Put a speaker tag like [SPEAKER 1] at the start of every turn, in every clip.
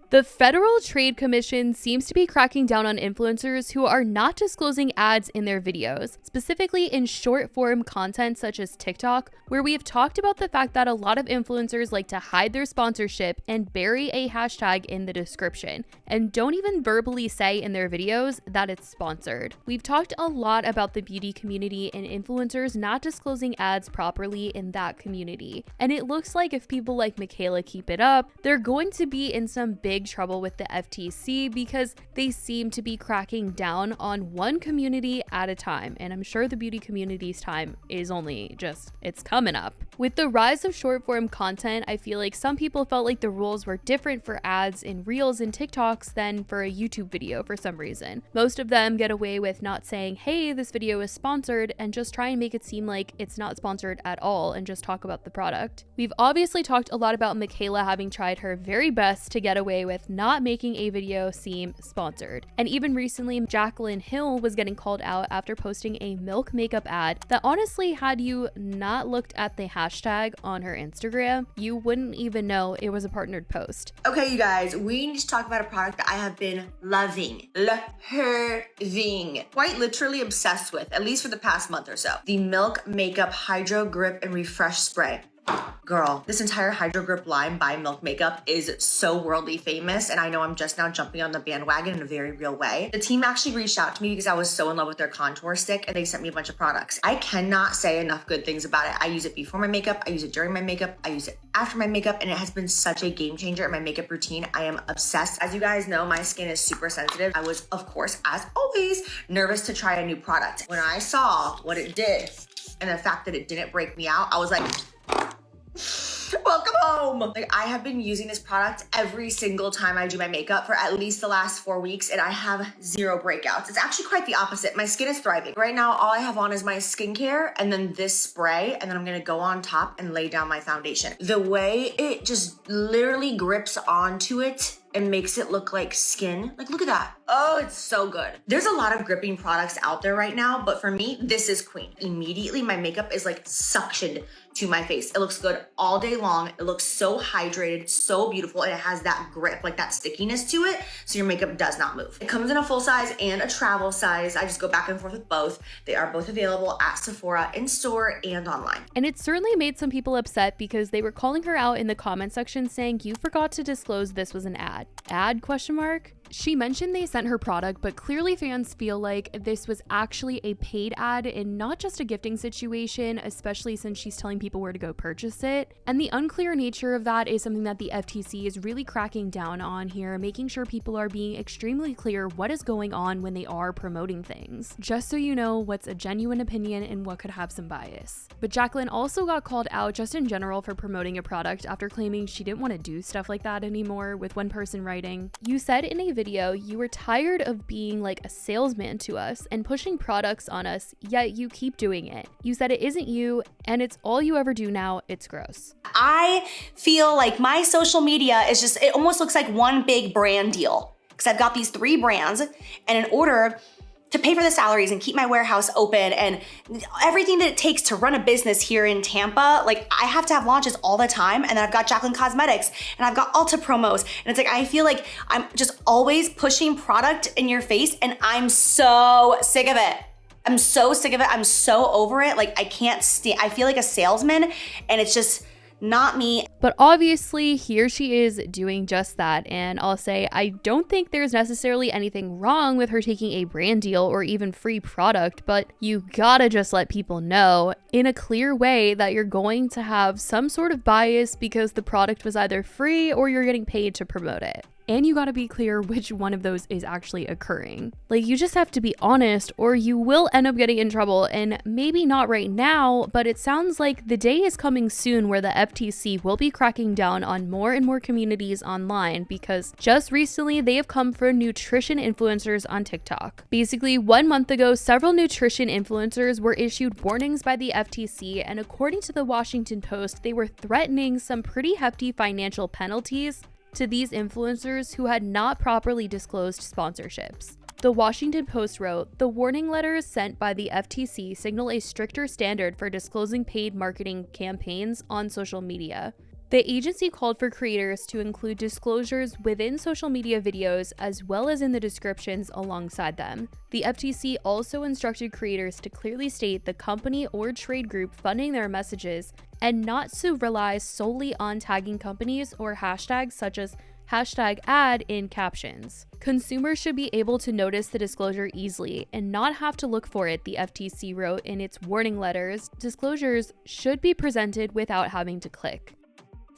[SPEAKER 1] The Federal Trade Commission seems to be cracking down on influencers who are not disclosing ads in their videos, specifically in short-form content such as TikTok, where we have talked about the fact that a lot of influencers like to hide their sponsorship and bury a hashtag in the description, and don't even verbally say in their videos that it's sponsored. We've talked a lot about the beauty community and influencers not disclosing ads properly in that community, and it looks like if people like Michaela keep it up, they're going to be in some big trouble with the FTC because they seem to be cracking down on one community at a time, and I'm sure the beauty community's time is only just, it's coming up. With the rise of short form content, I feel like some people felt like the rules were different for ads in Reels and TikToks than for a YouTube video for some reason. Most of them get away with not saying, hey, this video is sponsored, and just try and make it seem like it's not sponsored at all and just talk about the product. We've obviously talked a lot about Michaela having tried her very best to get away with not making a video seem sponsored. And even recently, JACLYN Hill was getting called out after posting a Milk makeup ad that honestly, had you not looked at the hashtag on her Instagram, you wouldn't even know it was a partnered post.
[SPEAKER 2] Okay, you guys, we need to talk about a product that I have been loving, quite literally obsessed with, at least for the past month or so. The Milk Makeup Hydro Grip and Refresh Spray. Girl, this entire Hydro Grip line by Milk Makeup is so worldly famous, and I know I'm just now jumping on the bandwagon in a very real way. The team actually reached out to me because I was so in love with their contour stick, and they sent me a bunch of products. I cannot say enough good things about it. I use it before my makeup, I use it during my makeup, I use it after my makeup, and it has been such a game changer in my makeup routine. I am obsessed. As you guys know, my skin is super sensitive. I was, of course, as always, nervous to try a new product. When I saw what it did and the fact that it didn't break me out, I was like, welcome home. Like, I have been using this product every single time I do my makeup for at least the last 4 weeks, and I have zero breakouts. It's actually quite the opposite. My skin is thriving. Right now, all I have on is my skincare and then this spray, and then I'm gonna go on top and lay down my foundation. The way it just literally grips onto it and makes it look like skin. Like, look at that. Oh, it's so good. There's a lot of gripping products out there right now, but for me, this is queen. Immediately, my makeup is like suctioned to my face. It looks good all day long. It looks so hydrated, so beautiful, and it has that grip, like that stickiness to it, so your makeup does not move. It comes in a full size and a travel size. I just go back and forth with both. They are both available at Sephora in store and online.
[SPEAKER 1] And it certainly made some people upset because they were calling her out in the comment section saying, you forgot to disclose this was an ad. Ad question mark? She mentioned they sent her product, but clearly fans feel like this was actually a paid ad and not just a gifting situation, especially since she's telling people where to go purchase it. And the unclear nature of that is something that the FTC is really cracking down on here, making sure people are being extremely clear what is going on when they are promoting things, just so you know what's a genuine opinion and what could have some bias. But JACLYN also got called out just in general for promoting a product after claiming she didn't want to do stuff like that anymore, with one person writing, "You said in a video you were tired of being like a salesman to us and pushing products on us, yet you keep doing it. You said it isn't you, and it's all you ever do now. It's gross."
[SPEAKER 3] I feel like my social media is just, it almost looks like one big brand deal, because I've got these 3 brands, and in order to pay for the salaries and keep my warehouse open and everything that it takes to run a business here in Tampa, like, I have to have launches all the time. And then I've got JACLYN Cosmetics and I've got Ulta promos. And it's like, I feel like I'm just always pushing product in your face, and I'm so sick of it. I'm so sick of it. I'm so over it. Like, I can't stand, I feel like a salesman, and it's just not me.
[SPEAKER 1] But obviously here she is doing just that, and I'll say I don't think there's necessarily anything wrong with her taking a brand deal or even free product, but you gotta just let people know in a clear way that you're going to have some sort of bias because the product was either free or you're getting paid to promote it. And you gotta be clear which one of those is actually occurring. Like, you just have to be honest or you will end up getting in trouble, and maybe not right now, but it sounds like the day is coming soon where the FTC will be cracking down on more and more communities online, because just recently they have come for nutrition influencers on TikTok. Basically, 1 month ago, several nutrition influencers were issued warnings by the FTC, and according to the Washington Post, they were threatening some pretty hefty financial penalties to these influencers who had not properly disclosed sponsorships. The Washington Post wrote, "The warning letters sent by the FTC signal a stricter standard for disclosing paid marketing campaigns on social media. The agency called for creators to include disclosures within social media videos as well as in the descriptions alongside them. The FTC also instructed creators to clearly state the company or trade group funding their messages and not to rely solely on tagging companies or hashtags such as #ad in captions. Consumers should be able to notice the disclosure easily and not have to look for it, the FTC wrote in its warning letters. Disclosures should be presented without having to click.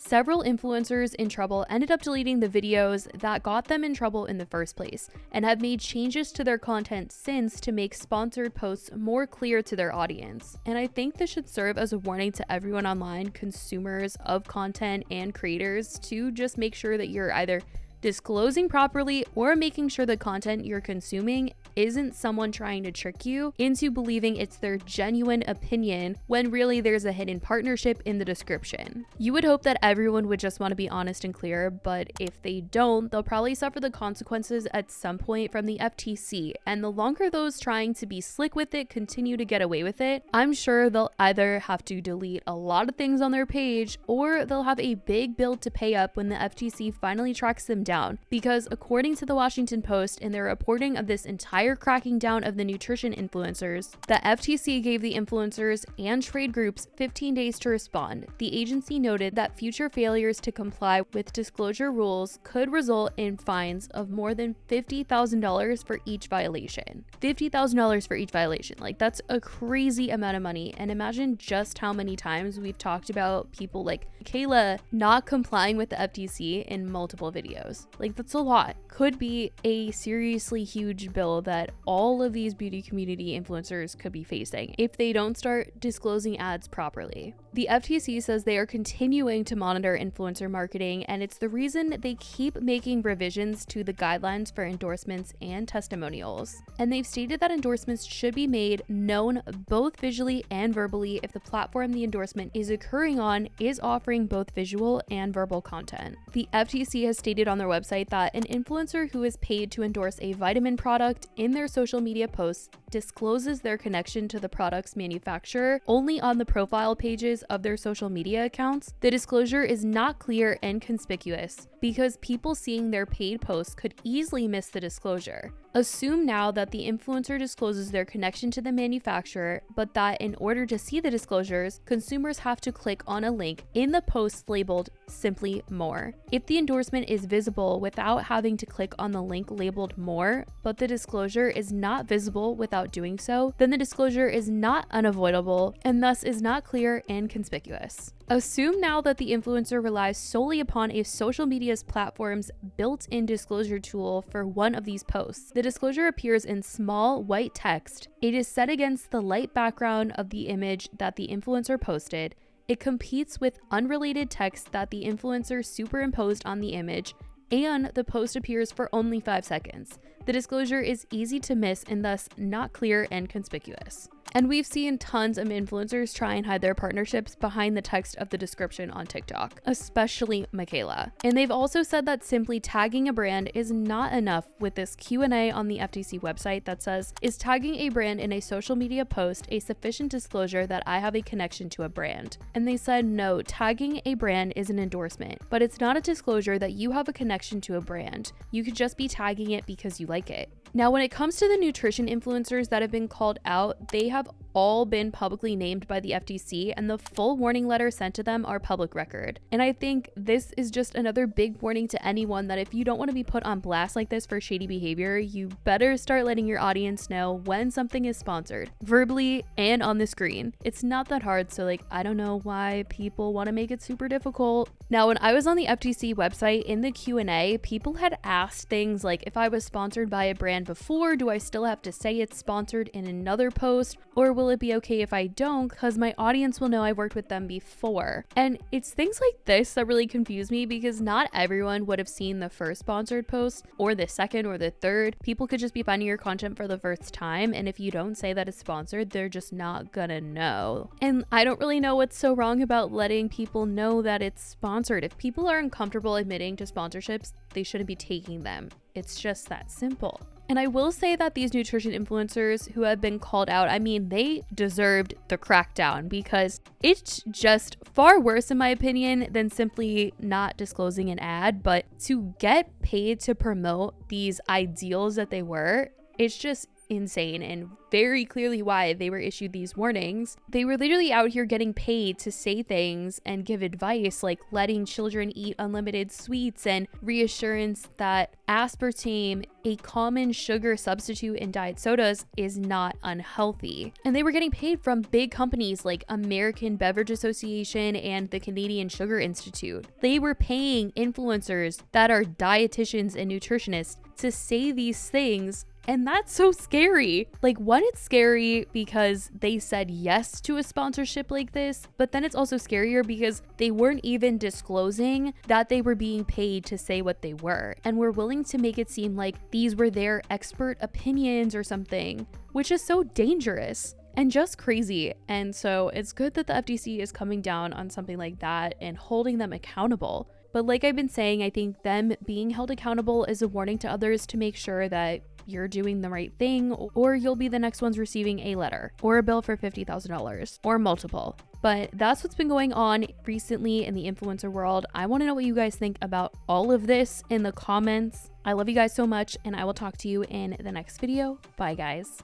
[SPEAKER 1] Several influencers in trouble ended up deleting the videos that got them in trouble in the first place and have made changes to their content since to make sponsored posts more clear to their audience. And I think this should serve as a warning to everyone online, consumers of content and creators, to just make sure that you're either disclosing properly or making sure the content you're consuming isn't someone trying to trick you into believing it's their genuine opinion when really there's a hidden partnership in the description. You would hope that everyone would just want to be honest and clear, but if they don't, they'll probably suffer the consequences at some point from the FTC, and the longer those trying to be slick with it continue to get away with it, I'm sure they'll either have to delete a lot of things on their page or they'll have a big bill to pay up when the FTC finally tracks them down, because according to the Washington Post in their reporting of this entire cracking down of the nutrition influencers, the FTC gave the influencers and trade groups 15 days to respond. The agency noted that future failures to comply with disclosure rules could result in fines of more than $50,000 for each violation. $50,000 for each violation. Like, that's a crazy amount of money. And imagine just how many times we've talked about people like Kayla not complying with the FTC in multiple videos. Like, that's a lot. Could be a seriously huge bill that all of these beauty community influencers could be facing if they don't start disclosing ads properly. The FTC says they are continuing to monitor influencer marketing, and it's the reason they keep making revisions to the guidelines for endorsements and testimonials. And they've stated that endorsements should be made known both visually and verbally if the platform the endorsement is occurring on is offering both visual and verbal content. The FTC has stated on their website that an influencer who is paid to endorse a vitamin product in their social media posts discloses their connection to the product's manufacturer only on the profile pages of their social media accounts. The disclosure is not clear and conspicuous because people seeing their paid posts could easily miss the disclosure. Assume now that the influencer discloses their connection to the manufacturer, but that in order to see the disclosures, consumers have to click on a link in the post labeled "Simply More." If the endorsement is visible without having to click on the link labeled "More," but the disclosure is not visible without doing so, then the disclosure is not unavoidable and thus is not clear and conspicuous. Assume now that the influencer relies solely upon a social media's platform's built-in disclosure tool for one of these posts. The disclosure appears in small white text. It is set against the light background of the image that the influencer posted. It competes with unrelated text that the influencer superimposed on the image, and the post appears for only 5 seconds. The disclosure is easy to miss and thus not clear and conspicuous. And we've seen tons of influencers try and hide their partnerships behind the text of the description on TikTok, especially Michaela. And they've also said that simply tagging a brand is not enough with this Q&A on the FTC website that says, "Is tagging a brand in a social media post a sufficient disclosure that I have a connection to a brand?" And they said, no, tagging a brand is an endorsement, but it's not a disclosure that you have a connection to a brand. You could just be tagging it because you like it. Now, when it comes to the nutrition influencers that have been called out, they have all been publicly named by the FTC, and the full warning letter sent to them are public record. And I think this is just another big warning to anyone that if you don't want to be put on blast like this for shady behavior, you better start letting your audience know when something is sponsored, verbally and on the screen. It's not that hard, so I don't know why people want to make it super difficult. Now, when I was on the FTC website in the Q&A, people had asked things like if I was sponsored by a brand before, do I still have to say it's sponsored in another post, or will it be okay if I don't because my audience will know I worked with them before? And it's things like this that really confuse me because not everyone would have seen the first sponsored post or the second or the third. People could just be finding your content for the first time, and if you don't say that it's sponsored, they're just not gonna know. And I don't really know what's so wrong about letting people know that it's sponsored. If people are uncomfortable admitting to sponsorships, they shouldn't be taking them. It's just that simple. And I will say that these nutrition influencers who have been called out, I mean, they deserved the crackdown because it's just far worse, in my opinion, than simply not disclosing an ad. But to get paid to promote these ideals that they were, it's just insane, and very clearly why they were issued these warnings. They were literally out here getting paid to say things and give advice like letting children eat unlimited sweets and reassurance that aspartame, a common sugar substitute in diet sodas, is not unhealthy. And they were getting paid from big companies like American Beverage Association and the Canadian Sugar Institute. They were paying influencers that are dietitians and nutritionists to say these things. And that's so scary. Like, one, it's scary because they said yes to a sponsorship like this, but then it's also scarier because they weren't even disclosing that they were being paid to say what they were, and were willing to make it seem like these were their expert opinions or something, which is so dangerous and just crazy. And so it's good that the FTC is coming down on something like that and holding them accountable. But like I've been saying, I think them being held accountable is a warning to others to make sure that you're doing the right thing, or you'll be the next ones receiving a letter or a bill for $50,000 or multiple. But that's what's been going on recently in the influencer world. I want to know what you guys think about all of this in the comments. I love you guys so much, and I will talk to you in the next video. Bye, guys.